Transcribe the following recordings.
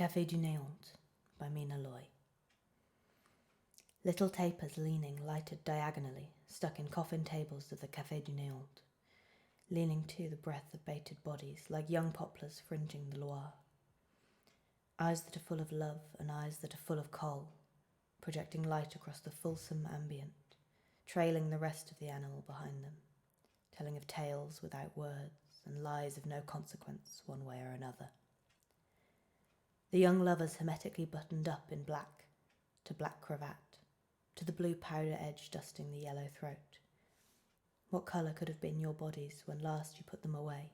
Café du Néant by Mina. Little tapers leaning, lighted diagonally, stuck in coffin tables of the Café du Néant, leaning to the breath of baited bodies like young poplars fringing the Loire. Eyes that are full of love and eyes that are full of coal, projecting light across the fulsome ambient, trailing the rest of the animal behind them, telling of tales without words and lies of no consequence one way or another. The young lovers hermetically buttoned up in black, to black cravat, to the blue powder edge dusting the yellow throat. What colour could have been your bodies when last you put them away?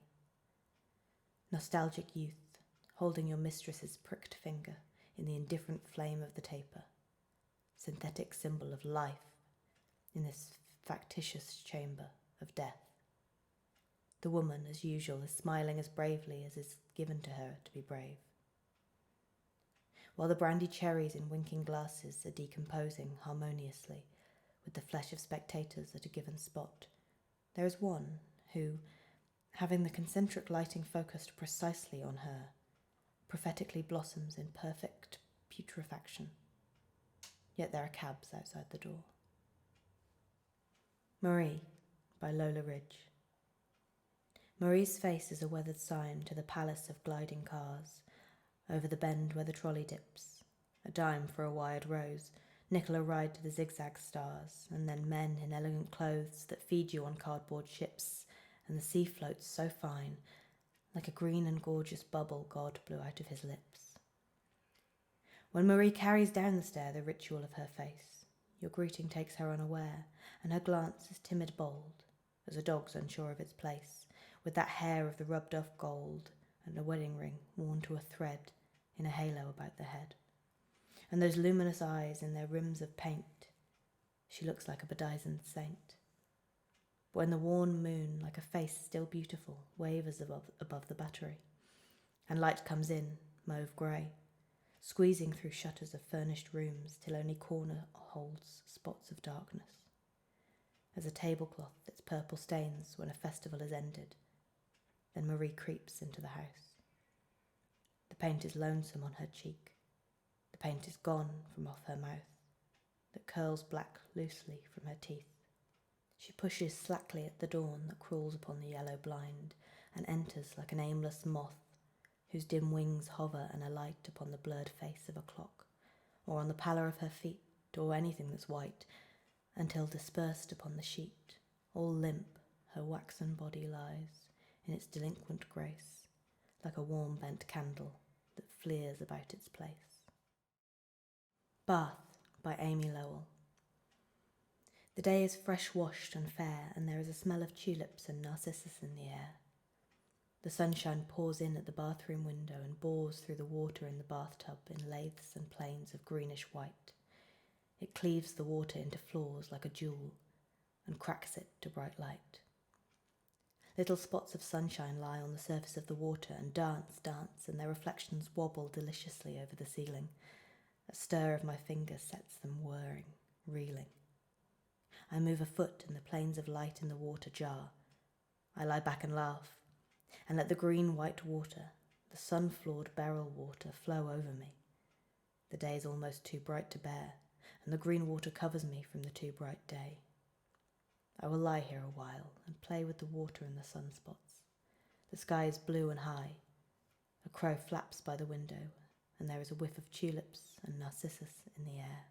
Nostalgic youth, holding your mistress's pricked finger in the indifferent flame of the taper, synthetic symbol of life in this factitious chamber of death. The woman, as usual, is smiling as bravely as is given to her to be brave. While the brandy cherries in winking glasses are decomposing harmoniously with the flesh of spectators at a given spot, there is one who, having the concentric lighting focused precisely on her, prophetically blossoms in perfect putrefaction. Yet there are cabs outside the door. Marie by Lola Ridge. Marie's face is a weathered sign to the palace of gliding cars, over the bend where the trolley dips, a dime for a wired rose, nickel a ride to the zigzag stars, and then men in elegant clothes that feed you on cardboard ships, and the sea floats so fine, like a green and gorgeous bubble God blew out of his lips. When Marie carries down the stair the ritual of her face, your greeting takes her unaware, and her glance is timid bold, as a dog's unsure of its place, with that hair of the rubbed-off gold and a wedding ring worn to a thread in a halo about the head, and those luminous eyes in their rims of paint. She looks like a bedizened saint. But when the worn moon, like a face still beautiful, wavers above the battery, and light comes in, mauve-grey, squeezing through shutters of furnished rooms till only corner holds spots of darkness, as a tablecloth its purple stains when a festival is ended, then Marie creeps into the house. The paint is lonesome on her cheek. The paint is gone from off her mouth, that curls black loosely from her teeth. She pushes slackly at the dawn that crawls upon the yellow blind, and enters like an aimless moth, whose dim wings hover and alight upon the blurred face of a clock, or on the pallor of her feet, or anything that's white, until dispersed upon the sheet, all limp, her waxen body lies, in its delinquent grace, like a warm bent candle that fleers about its place. Bath by Amy Lowell. The day is fresh washed and fair, and there is a smell of tulips and narcissus in the air. The sunshine pours in at the bathroom window and bores through the water in the bathtub in lathes and planes of greenish white. It cleaves the water into floors like a jewel and cracks it to bright light. Little spots of sunshine lie on the surface of the water and dance, and their reflections wobble deliciously over the ceiling. A stir of my fingers sets them whirring, reeling. I move a foot and the planes of light in the water jar. I lie back and laugh, and let the green-white water, the sun-floored beryl water, flow over me. The day is almost too bright to bear, and the green water covers me from the too bright day. I will lie here a while and play with the water and the sunspots. The sky is blue and high. A crow flaps by the window, and there is a whiff of tulips and narcissus in the air.